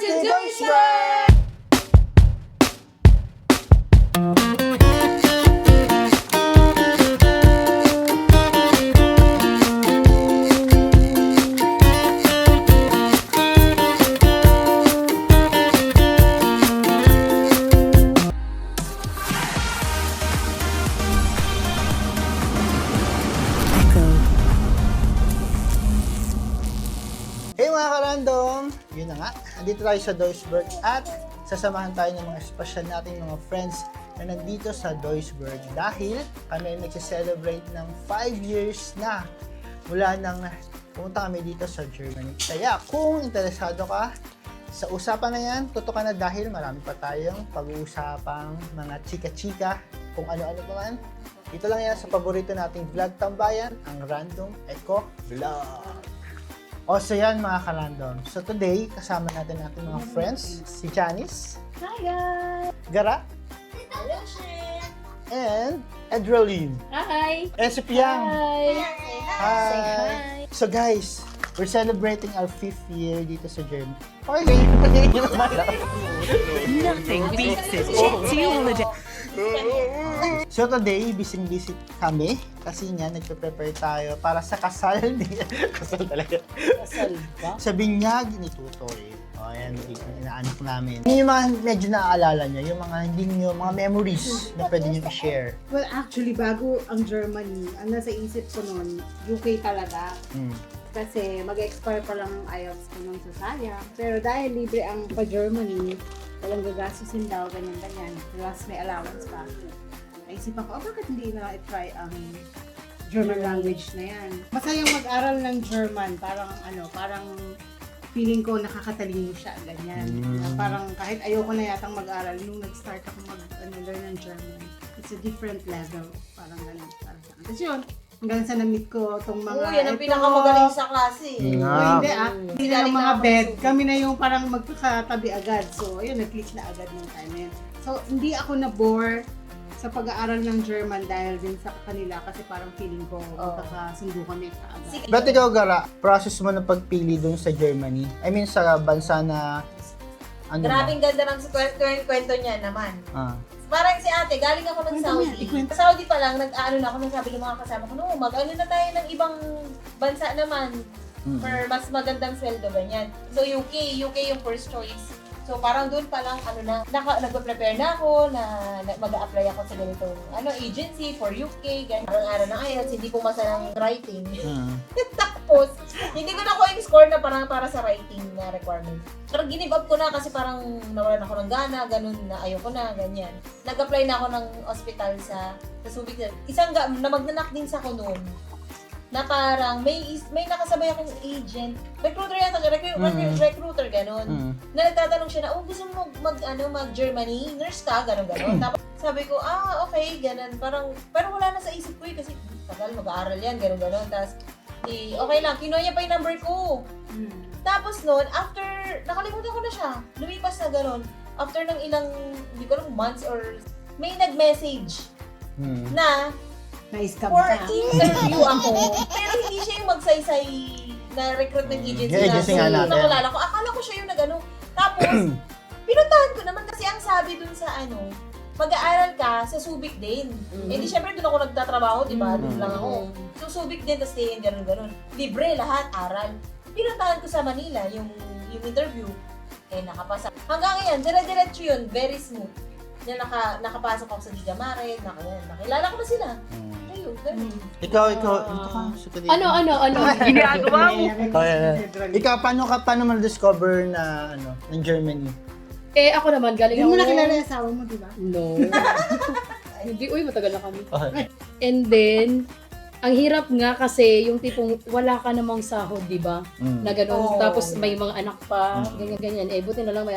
to Deutschland! Hey mga karandom! Yun na nga, nandito tayo sa Duisburg at sasamahan tayo ng mga espesyal nating mga friends na nandito sa Duisburg dahil kami nagse-celebrate ng 5 years na mula nang pumunta kami dito sa Germany. Kaya kung interesado ka sa usapan na yan, totoo ka na dahil marami pa tayong pag-uusapang mga chika-chika kung ano-ano pa man. Dito lang yan sa paborito nating vlog tambayan, ang Random Eco Vlog. O so yan mga karandom. So today, kasama natin ating mga friends, si Janice, Hi guys! Gara, Hello, Shen! and Edroline. Hi! And si Piang. Hi! Hi! Say hi! So guys, we're celebrating our 5th year dito sa Germany. Okay, ganyan naman. Nothing beats it. Jet holiday. So today, busy kami kasi nga nagpe-prepare tayo para sa kasal ni kasal talaga. Kasal ba? Sa binyag ni Tutoy. O, ayan, inaanak namin. Yung mga medyo naaalala nyo, yung mga hindi nyo, mga memories na pwede nyo i-share. Well, actually, bago ang Germany, ang nasa isip ko noon, UK talaga. Kasi mag-expire pa lang ang IELTS ko nung sasayang. Pero dahil libre ang pa-Germany, walang gagastusin daw, ganyan-ganyan. Plus may allowance pa. Naisipan ko, bakit hindi na i-try ang German language na yan? Masayang mag-aral ng German, parang feeling ko nakakatalino siya, ganyan. Parang kahit ayoko na yatang mag-aral, nung nag-start ako learn ng German, it's a different level. Parang ganun. Tapos yun, hanggang sa na-meet ko itong mga yan ang pinakamagaling sa klase. Hindi hindi na yung mga Galing na bed. ako. Kami na yung parang magkakatabi agad. So, ayun, nag-click na agad ng time na yun. So, hindi ako na-bore sa pag-aaral ng German dahil din sa kanila kasi parang feeling ko magkakasundo kami kaagad. Sige. Ba't ikaw, Gara, process mo ng pagpili dun sa Germany? I mean, sa bansa na, ano Grabing ganda ng kwento niya naman. Ah. Parang si ate, galing ako ng Kwento mo yan, Saudi. ikwento. Sa Saudi pa lang, nag-ano na ako, nagsabi ng mga kasama ko, no, mag-ano na tayo ng ibang bansa naman for mas magandang sweldo, ganyan. So UK yung first choice. So parang doon pa lang, nagpe-prepare na ako, na mag-a-apply ako sa ganitong agency for UK, ganyan. Parang ng IELTS, hindi pumasa ng writing. Tapos, hindi ko na yung score na parang para sa writing na requirement. Pero give up ko na kasi parang nawalan ako ng gana, ganun na ayoko na, ganyan. Nag-apply na ako ng hospital sa Subic. Isang na magnanak din sa ko noon. Na parang may nakasabay akong agent. Recruiter yata, recruiter ganun. Na nagtatanong siya na, gusto mo mag-Germany? Nurse ka? Ganun. Tapos sabi ko, okay, ganun. Pero wala na sa isip ko kasi tagal, mag-aaral yan, ganun. Tapos, okay lang, kinuha niya pa yung number ko. Tapos noon, after, nakalimutan ko na siya, lumipas na gano'n. After ng ilang, hindi ko alam, months or, may nag-message na Na-scam for ka. interview ako, pero hindi siya yung magsaysay na recruitment agency Yung agency nga natin. nakalala ko. Akala ko siya yung nag-ano. Tapos, pinuntahan ko naman kasi ang sabi dun sa mag-aaral ka sa Subic din. Eh di syempre doon ako nagtatrabaho, di ba? Doon lang ako. So Subic din, tapos stay in, gano'n. Libre lahat, aral. Pinuntahan ko sa Manila yung interview. Eh nakapasa. Hanggang ngayon, dire-diretso yun, very smooth. Yan, nakapasok ako sa Gida Mare, nakilala ko na sila. Ayun, ganun. Ikaw, ito ka, suka dito. Ano? Ginagawa mo. Ikaw, paano mo na-discover na, ng Germany? Eh, ako naman, galing Hindi mo ako. na kilala yung asawa mo, di ba? No. Hindi, matagal na kami. Okay. And then, ang hirap nga kasi yung tipong wala ka namang sahod, di ba? Na ganun. Oo. Tapos may mga anak pa, ganyan-ganyan. Eh, buti na lang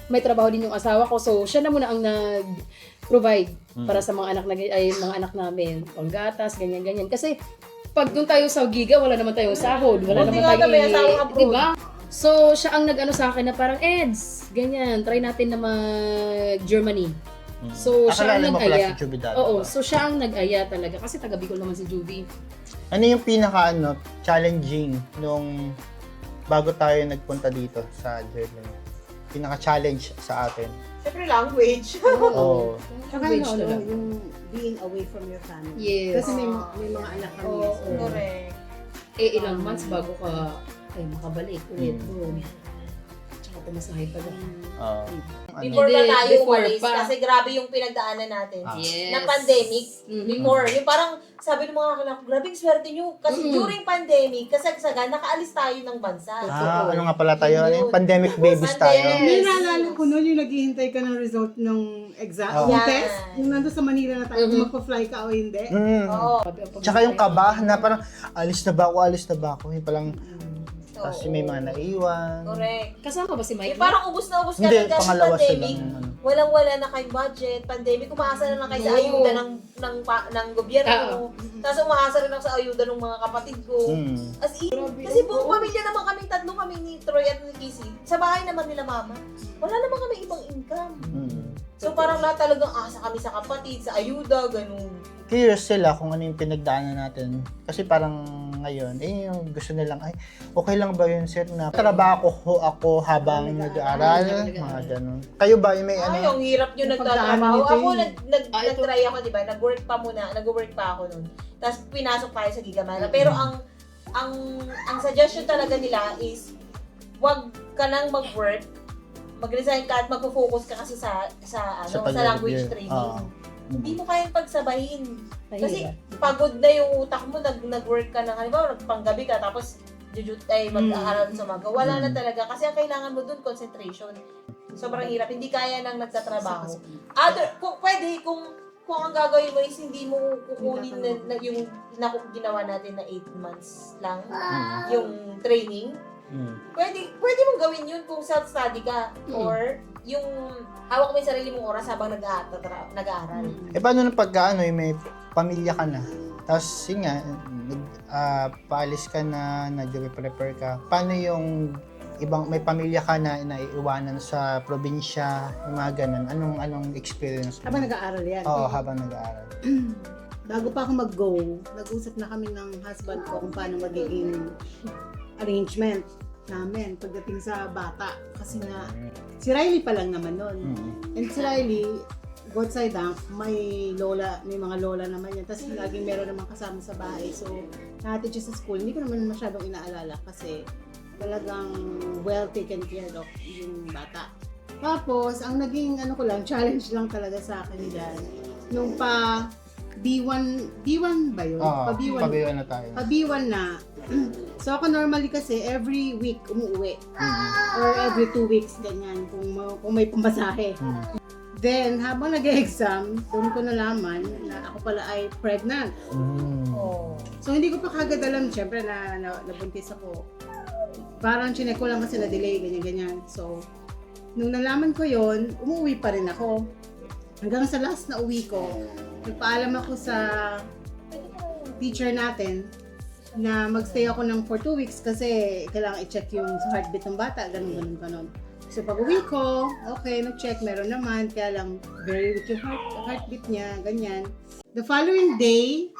may trabaho din yung asawa ko. So, siya na muna ang nag-provide para sa mga anak namin. Panggatas, ganyan-ganyan. Kasi, pag doon tayo sa Giga, wala naman tayong sahod. Wala Buti naman nga kami, asawa ka, bro. di ba? So, siya ang nag-ano sa akin na parang, Eds, ganyan, try natin na mag-Germany. So, siya ang Nakalala mo pala nag-aya. si Juby dati. Oo, so siya ang nag-aya talaga. Kasi taga Bicol naman si Juby. Ano yung challenging nung bago tayo nagpunta dito sa Germany? pinaka-challenge sa atin. Siyempre language. Oo. Tsaka Language ano, talaga. yung being away from your family. Yes. Kasi may mga anak kami. Oo. so, Correct. Ilang months bago ka makabalik ulit. Boom. Tsaka pumasahay pa doon. Oo. Before pa Hindi, tayo before umalis, pa. kasi grabe yung pinagdaanan natin. Yes. Na pandemic, Mhm. before, yung parang sabi ng mga kakilala ko, grabing swerte nyo. Kasi Mhm. during pandemic, kasagsagan, nakaalis tayo ng bansa. Ano nga pala tayo? Ano yung pandemic babies tayo? Pandemic. May naalala ko noon yung naghihintay ka ng result ng exam, Oo. yung Yan. test, yung nandun sa Manila na tayo, kung magpa-fly ka o hindi. Oo. Tsaka yung kaba na parang alis na ba ako? Yung palang kasi may mga naiwan. Correct. Kasama ba si Mike? Yung parang ubus na ubus ka Hindi, na kasi pangalawa pandemic. sila. Walang-wala na kayong budget. Pandemic, umaasa na lang kayo sa Oo. ayuda ng gobyerno. Tapos umaasa rin ako sa ayuda ng mga kapatid ko. As in, kasi buong pamilya naman kami, tatlo kami ni Troy at ni Kissy. Sa bahay naman nila mama. Wala naman kami ibang income. So parang lahat talagang asa kami sa kapatid, sa ayuda, ganun. Curious sila kung ano yung pinagdaanan natin. Kasi parang ngayon, yung gusto nilang, ay, okay lang ba yun, sir, na trabaho ako habang nag-aaral? Mga ganun. Kayo ba, yung may Ay, ano? ang hirap nyo Yung nagtatrabaho. pagdaan Ako, nito nag-try ako, di ba? Nag-work pa muna. Nag-work pa ako nun. Tapos pinasok tayo sa Gigamana. Pero ang suggestion talaga nila is, wag ka nang mag-work, mag-resign ka at mag-focus ka kasi sa language training. Hindi mo kayang pagsabayin. Kasi pagod na yung utak mo, nag-work ka na, halimbawa, nagpanggabi ka, tapos mag-aaral sa umaga. Wala na talaga. Kasi ang kailangan mo dun, concentration. Sobrang hirap. Hindi kaya nang nagtatrabaho. Kung pwede, kung ang gagawin mo is hindi mo kukunin na yung ginawa natin na 8 months lang, yung training, pwede mong gawin yun kung self-study ka or yung hawak mo yung sarili mong oras habang nag-aaral. Paano na pagka yung may pamilya ka na? Tapos, yun nga, paalis ka na, nag-prepare ka. Paano yung ibang may pamilya ka na naiiwanan sa probinsya, yung mga ganun? Anong experience mo? Habang nag-aaral yan. Oo, habang nag-aaral. Bago pa ako mag-go, nag-usap na kami ng husband ko kung paano magiging arrangement namin pagdating sa bata. Kasi nga, si Riley pa lang naman nun. And si Riley, God side may mga lola naman yan. Tapos laging meron naman kasama sa bahay. So, natin siya sa school. Hindi ko naman masyadong inaalala kasi talagang well taken care of yung bata. Tapos, ang naging challenge lang talaga sa akin dyan. Nung pa B1 ba yun? Pa-B1 na tayo. Pa B1 na. So ako normally kasi every week umuwi. Or every 2 weeks, ganyan. Kung may pamasahe. Then, habang nag-exam, doon ko nalaman na ako pala ay pregnant. So, hindi ko pa kagad alam, syempre, na nabuntis ako. Parang chinek ko lang kasi na-delay, ganyan-ganyan. So, nung nalaman ko yon, umuwi pa rin ako. Hanggang sa last na uwi ko, nagpaalam ako sa teacher natin na magstay ako ng for 2 weeks kasi kailangan i-check yung heartbeat ng bata, ganun. So pag uwi ko, okay, nag-check, meron naman, kaya lang very weak yung heartbeat niya, ganyan. The following day,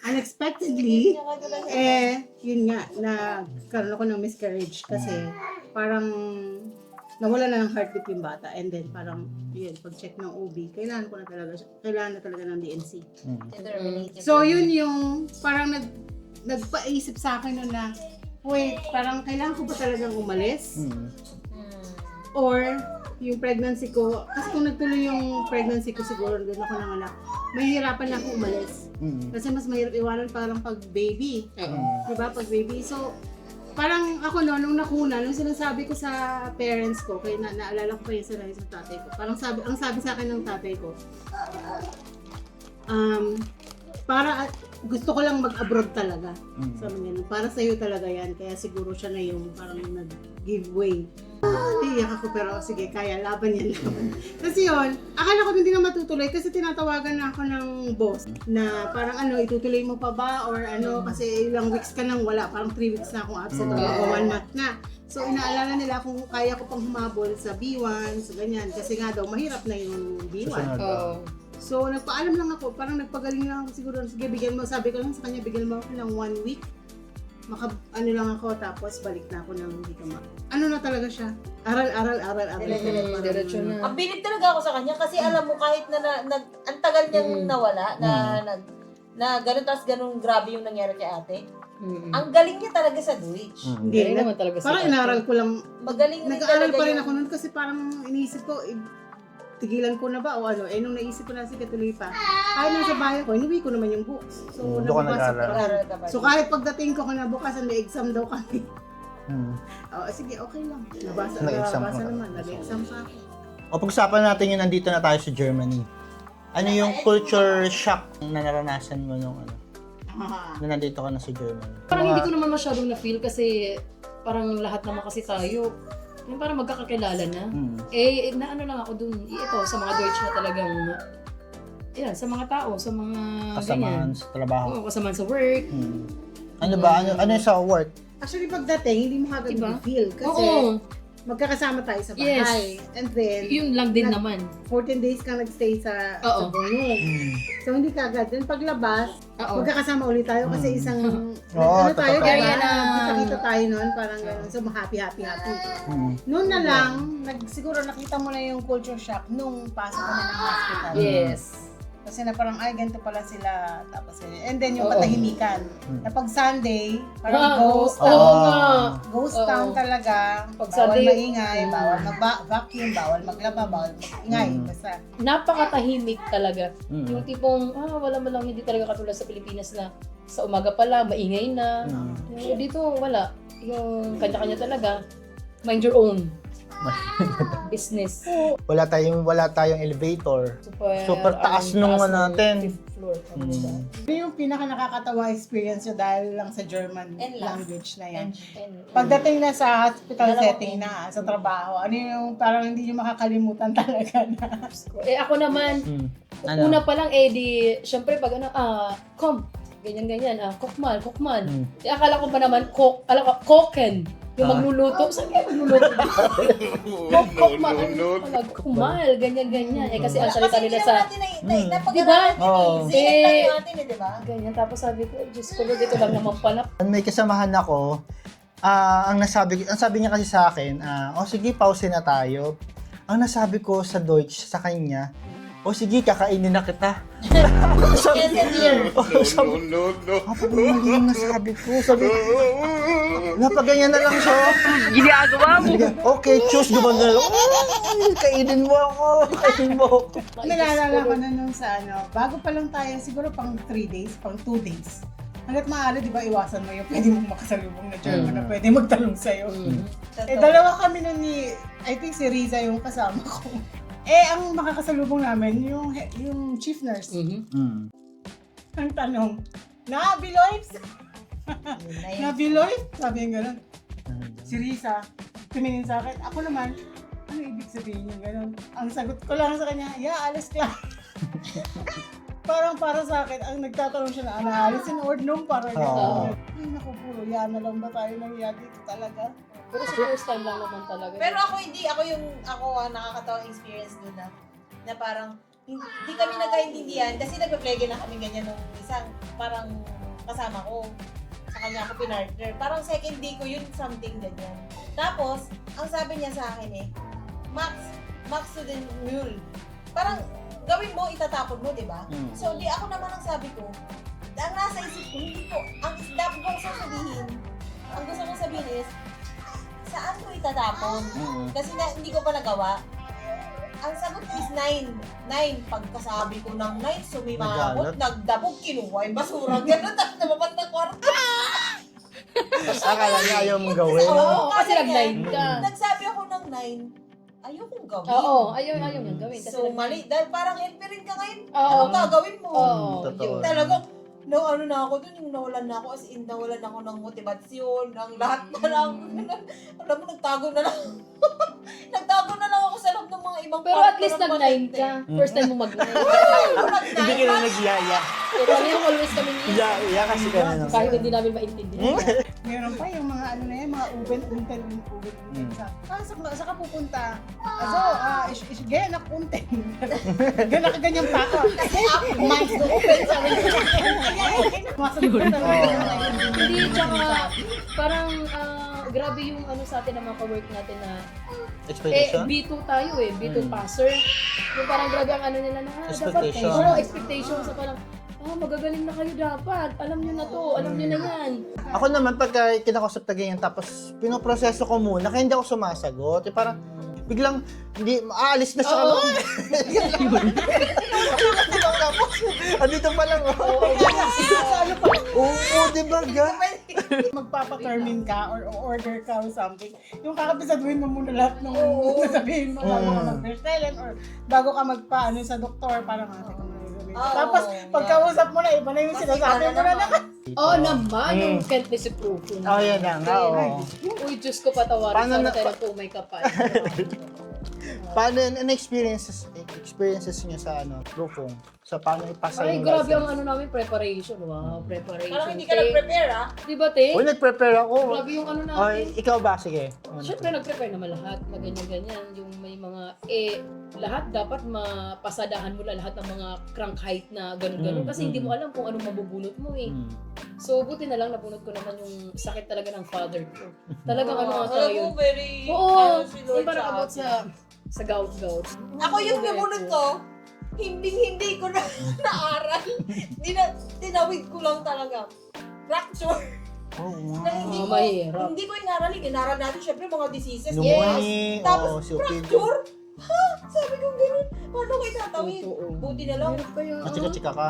unexpectedly, yun nga, nagkaroon ako ng miscarriage kasi parang nawala na ng heartbeat yung bata and then parang yun, pag-check ng OB, kailangan na talaga ng DNC. So yun yung parang nagpaisip sa akin nun na, wait, parang kailangan ko ba talagang umalis? Or yung pregnancy ko, kasi kung nagtuloy yung pregnancy ko siguro, doon ako nanganak, mahihirapan na akong umalis. Kasi mas mahirap iwanan parang pag baby. Diba? Pag baby. So, parang ako nung nakuna, nung sinasabi ko sa parents ko, kaya naalala ko pa yung sinabi sa tatay ko, parang ang sabi sa akin ng tatay ko, para gusto ko lang mag-abroad talaga. Sabi niya, para sa'yo talaga yan, kaya siguro siya na yung parang nag-give way. Iyak ako pero sige, kaya laban yan. Kasi yun, akala ko hindi na matutuloy kasi tinatawagan na ako ng boss na parang itutuloy mo pa ba or kasi ilang weeks ka nang wala, parang 3 weeks na akong absent o 1 month na. So inaalala nila kung kaya ko pang humabol sa B1, sa ganyan, kasi nga daw mahirap na yung B1. So nagpaalam lang ako, parang nagpagaling lang ako siguro, sige bigyan mo, sabi ko lang sa kanya, bigyan mo ako ng 1 week ano lang ako, tapos balik na ako ng hindi ka ano na talaga siya? Aral. Diretso na. Ang bilib talaga ako sa kanya kasi alam mo kahit ang tagal niyang nawala na ganun tapos ganun grabe yung nangyari kay ate. Ang galing niya talaga sa Deutsch. Hindi Galing naman talaga si Parang ate. inaral ko lang. Magaling rin Nag-aaral talaga pa rin yung- ako nun kasi parang iniisip ko, tigilan ko na ba o ano. Nung naisip ko na si tuloy pa. Kahit nasa bahay ko, inuwi ko naman yung books. So, Doon ka nababasa nag-aaral. ko. Nag-aaral ka ba? So, kahit pagdating ko kinabukasan, may exam daw kami. Sige, okay lang. Nag-exam Nabasa ka. naman. Nag-exam pa ako. O pag-usapan natin yun, nandito na tayo sa Germany. Ano yung culture shock na naranasan mo nung na nandito ka na sa Germany? Parang hindi ko naman masyadong na-feel kasi parang lahat naman kasi tayo, yung parang magkakakilala na. Na ano lang ako dun, ito, sa mga Deutsch na talagang, yan, sa mga tao, sa mga Kasamahan sa trabaho. Oo, kasamahan sa work. Ano ba? Ano yung sa work? Actually, pagdating, hindi mo kagad Diba? feel. Kasi Oo, magkakasama tayo sa bahay. And then, yun lang din naman. 14 days ka nagstay sa Oo. Burnong. So, hindi kagad. Then, paglabas, Oo. magkakasama ulit tayo kasi isang, Oo, tayo, totoo. diba? Kaya na. Kita-kita tayo noon, parang gano'n. So, happy. Noon na lang, siguro nakita mo na yung culture shock nung pasok kami ng hospital. Yes. Kasi na parang, ay, ganito pala sila. Tapos, and then yung Oo. katahimikan. Na pag Sunday, parang Ah, ghost oo town. nga. Ghost Oo. town talaga. Pag Bawal Sunday, maingay, bawal mag-vacuum, bawal maglaba, bawal mag-ingay. Basta, Napakatahimik talaga. Yung tipong, wala man lang, hindi talaga katulad sa Pilipinas na sa umaga pa lang, maingay na. Dito, wala. Yung kanya-kanya talaga, mind your own business. Wala tayong elevator. Super taas nung taas ano ng natin. fifth floor. ito yung pinaka nakakatawa experience nyo dahil lang sa German And last. language na yan. And Pagdating na sa hospital Dalawang setting na, sa trabaho, ano yung parang hindi nyo makakalimutan talaga na. Ako naman, Ano? una pa lang, syempre pag kom, ganyan, kokmal. Akala ko pa naman, koken. Yung magluluto. Saan kaya magluluto? Kumal, ganyan. Kasi ang salita nila sa... Diba? Oo. Silip lang natin di ba? Ganyan. Tapos sabi ko, Diyos ko, dito lang naman pala. May kasamahan ako, ang sabi niya kasi sa akin, sige, pause na tayo. Ang nasabi ko sa Deutsch sa kanya, sige, kakainin na kita. Yes, and here. No. Mali yung nasabi ko. Sabi ko, napaganyan na lang siya. Ginagawa mo. Okay, choose, gumagano. Kainin mo ako. Nalala ko na nung sa bago pa lang tayo, siguro pang 3 days, pang 2 days. Hanggat maaari, di ba, iwasan mo yung pwede mong makasalubong na German na pwede magtalong sa'yo. Dalawa kami nun I think si Riza yung kasama ko. Ang makakasalubong namin, yung chief nurse. Ang tanong, Nabiloy? Sabi yung gano'n. Si Riza, tumingin sa akin. Ako naman, ano ibig sabihin yung gano'n? Ang sagot ko lang sa kanya, alis ka. Parang para sa akin, ang nagtatanong siya na, aalisin or nung parang gano'n. Ay, naku, puro yan na lang ba tayo nangyayari dito talaga? Pero sa first time lang naman talaga. Pero ako ang nakakatawang experience doon na parang hindi kami nagkaintindihan kasi nagpe-plege na kami ganyan nung isang parang kasama ko. Sa kanya ako pinartner. Parang second day ko yun, something ganyan. Tapos, ang sabi niya sa akin Max to the mule. Parang gawin mo, itatapon mo, di ba? So, di ako naman ang sabi ko, ang nasa isip ko, hindi ko, ang gusto kong sabihin is, saan ko itatapon? Kasi hindi ko pa nagawa. Ang sagot is 9. Pagkasabi ko ng 9, sumimabot, nagdabog, kinuha yung basura. Ganun, tapos nababat ng kwarto. Akala niya ayaw mong gawin. Oo, kasi nag-line ka. Nagsabi ako ng 9, ayokong gawin. Oo, ayaw niyang gawin. Kasi So, mali. Dahil parang helperin ka ngayon. Oo. Anong gagawin mo? Oo, Totoo. yun. Talagang, ano na ako dun, yung nawalan na ako, as in, nawalan ako ng motivasyon, ng lahat na lang. Alam mo, nagtago na lang. Nagtago na lang ako sa loob ng mga Pero at least nag-9 ka. First time mo mag-9. Hindi ka na nagyaya. So, kami yung always kami niya. Iya kasi ka na. Kahit hindi namin maintindihan. Meron pa yung mga ano na yan, mga uben sa ka pupunta. Gaya na punten. Gaya na kaganyan pa ako. Mais do open sa amin. Hindi, tsaka parang grabe yung ano sa atin na mga ka-work natin na Expectation? B2 tayo B2 passer. Yung parang grabe ang ano nila na dapat Expectation. Oo, expectation sa parang magagaling na kayo dapat. Alam nyo na to, alam nyo na yan. Ako naman, pagka kinakausap na ganyan, tapos pinoproseso ko muna, kaya hindi ako sumasagot. Parang, biglang, hindi, aalis na siya. Oo. Tapos, andito pa lang. Oo, di ba, Magpapatermine ka or order ka or something, yung kakapisaduhin mo muna lahat ng sasabihin mo bago ka mag-bestellen or bago ka magpaano sa doktor para matay ka muna. Tapos, pagkausap mo na, iba na yung sinasabi mo na naman. Oo naman, yung can't disapprove. Oh, yan na nga, oo. Uy, Diyos ko, patawarin Paano sana na- tayo ng tumay kapal. Paano, ano experiences niyo sa Trufong? Sa paano ipasa Ay, yung grabe ang license? ano namin, preparation. Wow, preparation. Parang hindi ka nag-prepare, ah. Di ba, te? Uy, nag-prepare ako. Grabe yung ano natin. Ay, ikaw ba? Sige. Siyempre, nag-prepare naman lahat na ganyan-ganyan. Yung may mga, lahat dapat mapasadahan mo lahat ng mga crank height na ganun-ganun. Kasi hindi mo alam kung anong mabubunot mo So, buti na lang nabunot ko naman yung sakit talaga ng father ko. Talagang ano nga tayo. Alam mo, very, Oo, si yung Lord parang sa about atin. sa gout-gout. Ako yung nabunod ko, hindi ko na naaral. Tinawid ko lang talaga. Fracture. Oo Na nga. Mahirap. hindi ko inaral. Inaral natin syempre mga diseases. Pneumonia, Tapos COPD. fracture? Ha? Sabi ko gano'n. Paano ko itatawid? Totoo. Buti na lang. Meron kayo. Chika-chika ka.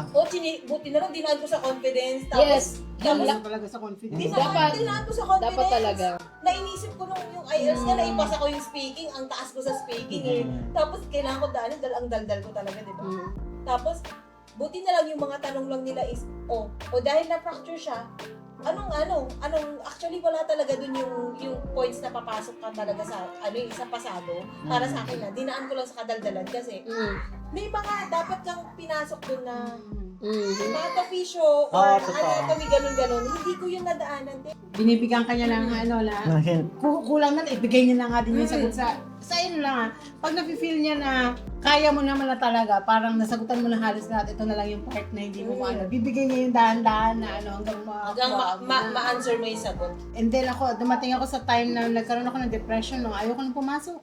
Buti na lang dinaan ko sa confidence. Tapos, Yes. Yung Wala talaga sa confidence. dinaan ko sa confidence. Dapat talaga. Nainisip ko nung yung IELTS na naipasa ko yung speaking, ang taas ko sa speaking Tapos kailangan ko daanin dahil ang daldal ko talaga, di ba? Tapos, buti na lang yung mga tanong lang nila is, dahil na-fracture siya, actually wala talaga dun yung points na papasok ka talaga sa, sa pasado. Para sa akin na, dinaan ko lang sa kadaldalan kasi, may mga dapat kang pinasok dun na, mga fisyo or totoo. anatomy, ganun-ganun. Hindi ko yung nadaanan. Binibigyan ka niya ng kulang na, ibigay niya na nga din yung sagot sa inyo lang pag nafe-feel niya na kaya mo naman na talaga, parang nasagutan mo na halos lahat, ito na lang yung part na hindi mo bibigay niya yung dahan-dahan na Hanggang ma-answer mo yung sagot. And then dumating ako sa time na nagkaroon ako ng depression nung ayoko nang pumasok.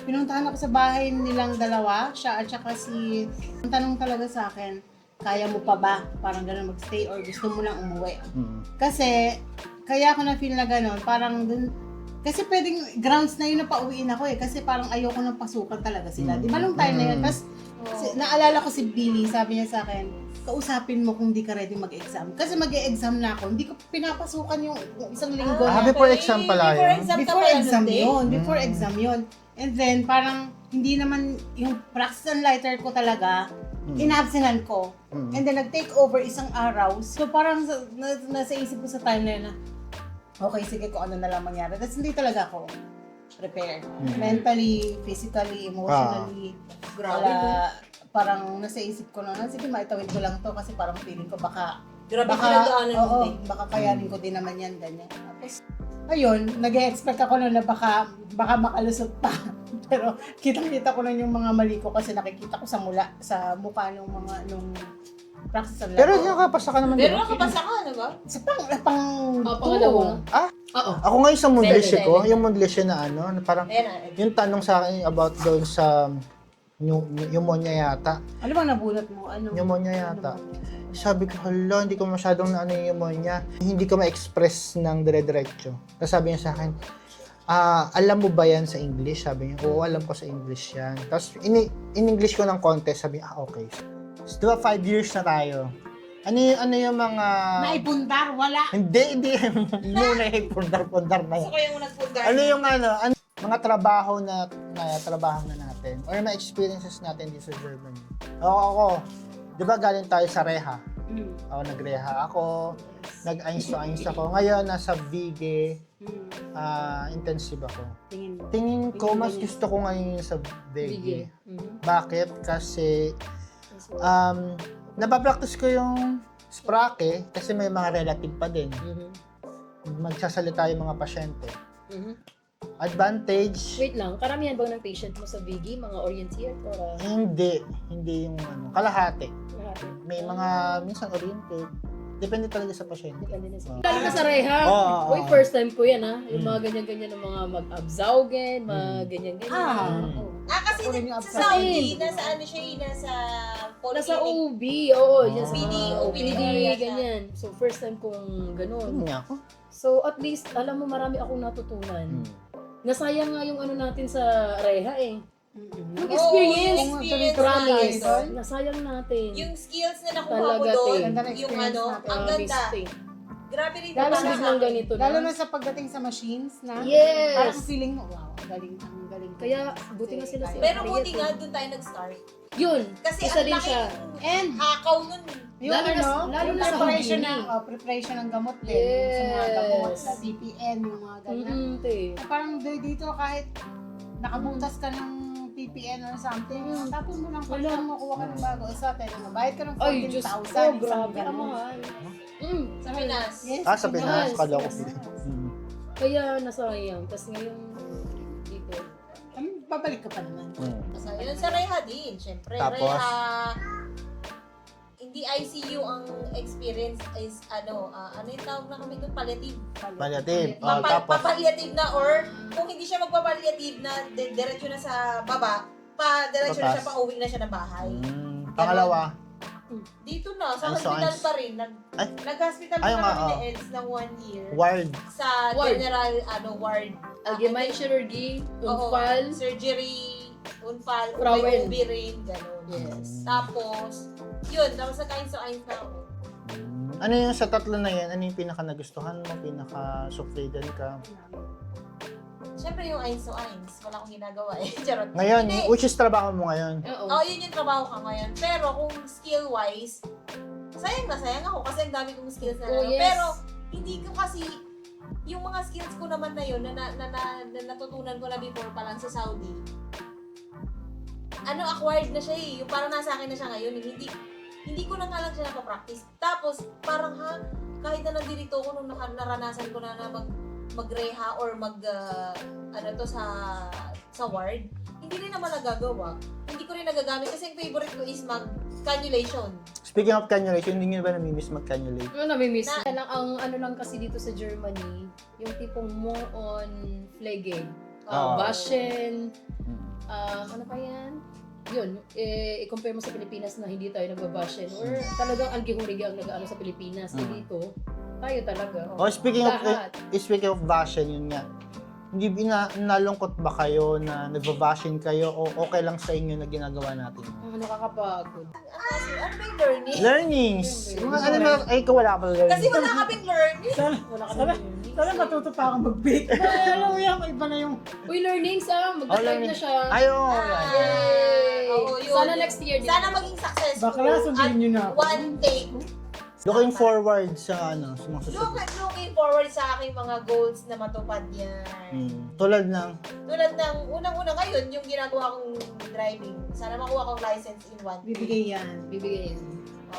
Pinuntahan ako sa bahay nilang dalawa, siya at saka ang tanong talaga sa akin, kaya mo pa ba parang gano'n magstay or gusto mo lang umuwi? Kasi, kaya ako na-feel na gano'n, parang dun, kasi pwedeng grounds na yun na pauwiin ako kasi parang ayoko nang pasukan talaga sila. Di ba nung time na yun? Tapos, naalala ko si Billy, sabi niya sa akin, kausapin mo kung di ka ready mag-exam. Kasi mag-e-exam na ako, hindi ko pinapasukan yung isang linggo. before exam pala yun? Before exam yun. And then, parang hindi naman yung practice and lighter ko talaga, inabsenan ko. And then, nag-take over isang araw. So, parang nasa isip ko sa time na yun na, okay, sige kung ano na lang mangyari. That's hindi talaga ako prepared. Mentally, physically, emotionally. Parang nasa isip ko na, sige maitawid ko lang to kasi parang feeling ko baka Pinagdaanan mo din. baka kayanin ko din naman yan, ganyan. Tapos, ayun, nag-expect ako na baka makalusot pa. Pero kitang-kita ko na yung mga mali ko kasi nakikita ko sa mukha nung practice ang Pero nakapasa ka naman, Pero diba? nakapasa ka, ano ba? sa pang pangalawa. Oo. Ako ngayon sa Mundlishe Seven. ko, yung Mundlishe na na parang, yung tanong sa akin about doon sa pneumonia yata. Ano bang nabunot mo? Pneumonia yata. Sabi ko, hala, hindi ko masyadong yung pneumonia. Hindi ko ma-express ng dire-diretso. Tapos sabi niya sa akin, alam mo ba yan sa English? Sabi niya, oo, alam ko sa English yan. Tapos in-English ko ng contest, sabi niya, okay. So, diba 5 years na tayo? Ano yung mga... Naipundar, wala. Hindi. Muna pundar-pundar na yan. So, kaya mo nagpundar. Ano yung mga trabaho na trabaho na natin or mga experiences natin dito sa Germany. Ako, di ba galing tayo sa Reha? Ako nagreha ako. nag-ayos ako. Ngayon, nasa VG, intensive ako. Tingin ko, mas gusto ko ngayon sa VG. Bigay. Mhm. Bakit? Kasi, napapractice ko yung sprake kasi may mga relative pa din. Mhm. Magsasalita yung mga pasyente. Mhm. Advantage, Wait lang, karamihan ba ng patient mo sa Biggie, mga orienteer or hindi yung kalahati. lahat? May mga, minsan oriented. Depende talaga sa pasyente. Depende na sa... Oo. Lalo na sa Reha. Oo. Uy, first time ko yan ha. Yung mga ganyan-ganyan ng mga mag-absaugen, mga ganyan-ganyan. Oo. Kasi Ako rin yung sa Saudi, absent. nasa ano siya, nasa Nasa polyclinic. OB, oo. Yan sa OPD, mga OPD OPD, area siya. ganyan. So, first time kong ganun. Niya ako. So, at least, alam mo, marami akong natutunan. Nasayang nga yung ano natin sa Reha eh. Yung Oo, experience, yung experience promise, natin. nasayang natin. Yung skills na nakuha ko Talaga, doon, te. Ganda ng yung experience ano, natin. ang ganda. Mistake. Grabe rin Lalo para Tapos sa biglang akin. ganito na. Lalo na sa pagdating sa machines na. Yes! Parang feeling mo, wow, ang galing. Kaya, buti nga sila sa- Pero buti nga, doon tayo nag-start. Yun, Kasi isa ang din laki siya. And hakaw nun. yung Lalo na- ano, lalo yung na sa preparation Houdini. ng preparation ng gamot din. Sa mga gamot, Yes. sa PPN, yung mga ganyan. Te. Parang dito kahit nakabutas ka ng PPN or something, tapos mo lang pala Wala. makuha ka ng bago. Isa, tayo mabayad ka ng Ay, Diyos 14,000. ko, isang grabe, ganun. ang mahal. Sa Pinas. Yes, Sa Pinas, Yes, kala ko. yes. Mm. Kaya nasayang. Tapos ngayon, dito. Babalik ka pa naman. So, yun sa Reha din, syempre. Tapos? Reha, hindi ICU ang experience is ano yung tawag na kami doon, palliative. Palliative. Oh, tapos, Papalliative na or kung hindi siya magpapalliative na diretso na sa baba, diretso na Patas. siya, pauwi na siya ng bahay. pangalawa, Dito na, sa Ay, so, hospital ay- pa rin. Ay. Nag-hospital Ay, pa nga, kami ni oh. Eds ng 1 year. ward. Sa Ward. general ward. Allgemein chirurgy, Oo, unfal. surgery, unfal, Frauen. may OB rin, gano'n. Yes. Tapos, yun, tapos nagkain sa na ako. Ano yung sa tatlo na yan? Ano yung pinaka nagustuhan mo? Pinaka sufridan ka? Siyempre yung eins to eins, wala akong ginagawa eh. Charot. Ngayon, Hindi. which is trabaho mo ngayon? Oo. Oh, yun yung trabaho ka ngayon. Pero kung skill-wise, sayang na sayang ako kasi ang dami kong skills na Oh, ano. yes. Pero, hindi ko kasi, yung mga skills ko naman na yun, na natutunan ko na before pa lang sa Saudi, acquired na siya eh. Yung parang nasa akin na siya ngayon, hindi ko na nga lang siya napapractice. Tapos, parang kahit na nandito ko nung naranasan ko na mag-reha or sa ward, hindi rin naman nagagawa. Hindi ko rin nagagamit kasi ang favorite ko is mag-cannulation. Speaking of cannulation, hindi nyo ba namimiss mag-cannulate? Ano namimiss? Na- Kaya lang, ang ano lang kasi dito sa Germany, yung tipong more on flagging. Oo. Bashen, ano pa yan? Yun, i-compare mo sa Pilipinas na hindi tayo nagbabashen or talagang algihuriga ang nag-ano sa Pilipinas. Dito, tayo talaga. Oh, speaking Lahat. of bashin, yun nga. Hindi nalungkot ba kayo na nagbabashin kayo o okay lang sa inyo na ginagawa natin? Nakakapagod. Ano ba yung learning? Learnings! Mga ano ba, ay ikaw wala ka pala learning. Kasi wala kaming learning. Wala ka Sana- learnings. Sana matuto pa akong mag-bake. Alam mo yan, iba na yung... Uy, learnings mag-type learning. na siya. Ayun! Yay! Oo, yun. Sana next year din. Sana maging successful. Bakla, sabihin nyo na ako. One take. Looking forward sa sa mga susunod. Looking forward sa aking mga goals na matupad yan. Tulad ng, Tulad ng unang-una ngayon, yung ginagawa kong driving. Sana makuha kong license in 1 day. Bibigay yan. Bibigyan.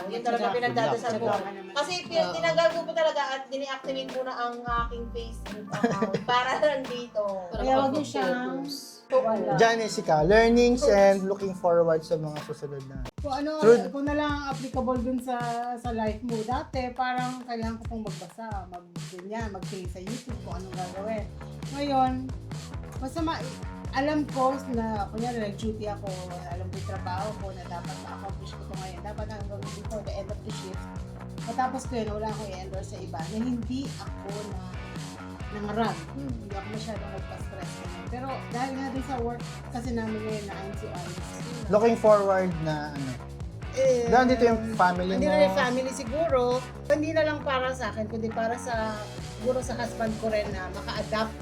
Yun talaga pinagdadasal ko. Tsaga ka naman. Kasi tinanggal ko po talaga at dini-activate ko na ang aking Facebook account para lang dito. Kaya wag niyo siyang... Wala. Jessica, learnings and looking forward sa mga susunod na. Kung ano, True. kung na lang ang applicable dun sa life mo. Dati, parang kailangan ko pong magbasa, mag-play sa YouTube kung anong gagawin. Ngayon, basta alam ko na, kunyari, nag-duty ako, alam ko yung trabaho ko na dapat ma-accomplish ko ito ngayon. Dapat hanggang before the end of the shift. Matapos ko yun, wala akong i-endorse sa iba na hindi ako nangarag. Hindi ako masyadong nagpa-stress. Pero dahil nga din sa work kasi namin ngayon na INCOIs, Looking forward na dahil dito yung family hindi mo. na rin family siguro. Hindi na lang para sa akin, kundi para siguro sa husband ko rin na maka-adapt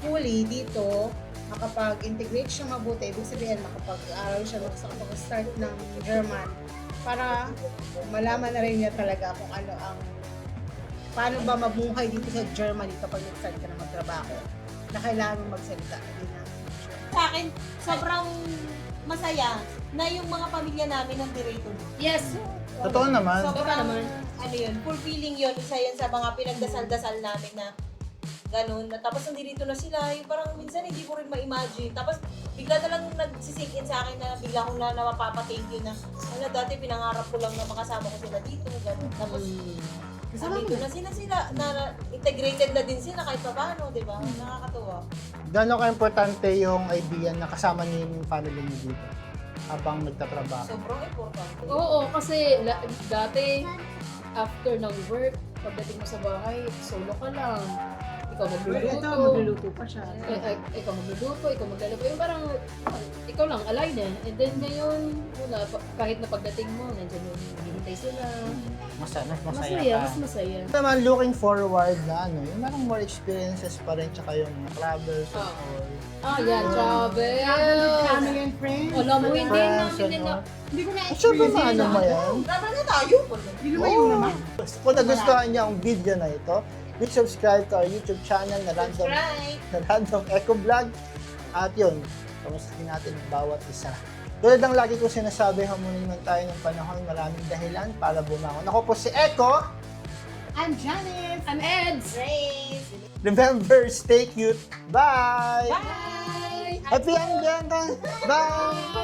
fully dito, makapag-integrate siya mabuti. Ibig sabihin, makapag-aral siya, makapag-start ng German para malaman na rin niya talaga kung ano ang paano ba mabuhay dito sa Germany kapag nag-start ka na magtrabaho na kailangan mong magsalita. Hindi na. Sa akin, sobrang masaya na yung mga pamilya namin ng dirito. Yes. Totoo naman. Sobrang, naman. ano yun, fulfilling yun. Isa yun sa mga pinagdasal-dasal namin na ganun. Na, tapos nandito na sila, yung parang minsan hindi ko rin ma-imagine. Tapos bigla na lang nagsisink in sa akin na bigla akong na mapapa-thank you na ano, dati pinangarap ko lang na makasama ko sila dito. Ganun. Tapos nandito na sila, na integrated na din sila kahit pa paano, di ba? Nakakatuwa. Gano'n ka-importante yung idea na kasama niyo yung family niyo dito habang nagtatrabaho? Sobrang importante. Oo, kasi dati, after ng work, pagdating mo sa bahay, solo ka lang. Ikaw Ito, magluluto. magluluto pa siya. Ikaw magluluto, ikaw maglalaba. Yung parang, ikaw lang, alay na. And then ngayon, kahit na pagdating mo, nandiyan yung hinihintay sila. Mas Masaya, mas masaya. Naman, looking forward na ano, yung parang more experiences pa rin, tsaka yung travels and Oo. all. Yan, travel. Family and friends. Alam mo, hindi Friends namin and all. Hindi ko Sure ba na-experience maano mo yan? Tama na tayo. Hindi ko yung naman. Kung nagustuhan niyo ang video na ito, please subscribe to our YouTube channel na Random, Right. na Random Eco Vlog. At yun, kamustahin natin ang bawat isa. Tulad ng lagi ko sinasabi, hamunin man tayo ng panahon, maraming dahilan para bumangon. Ako po si Eco. I'm Janice. I'm Eds. Grace. Remember, stay cute. Bye! Bye! Happy Bianca! Bye!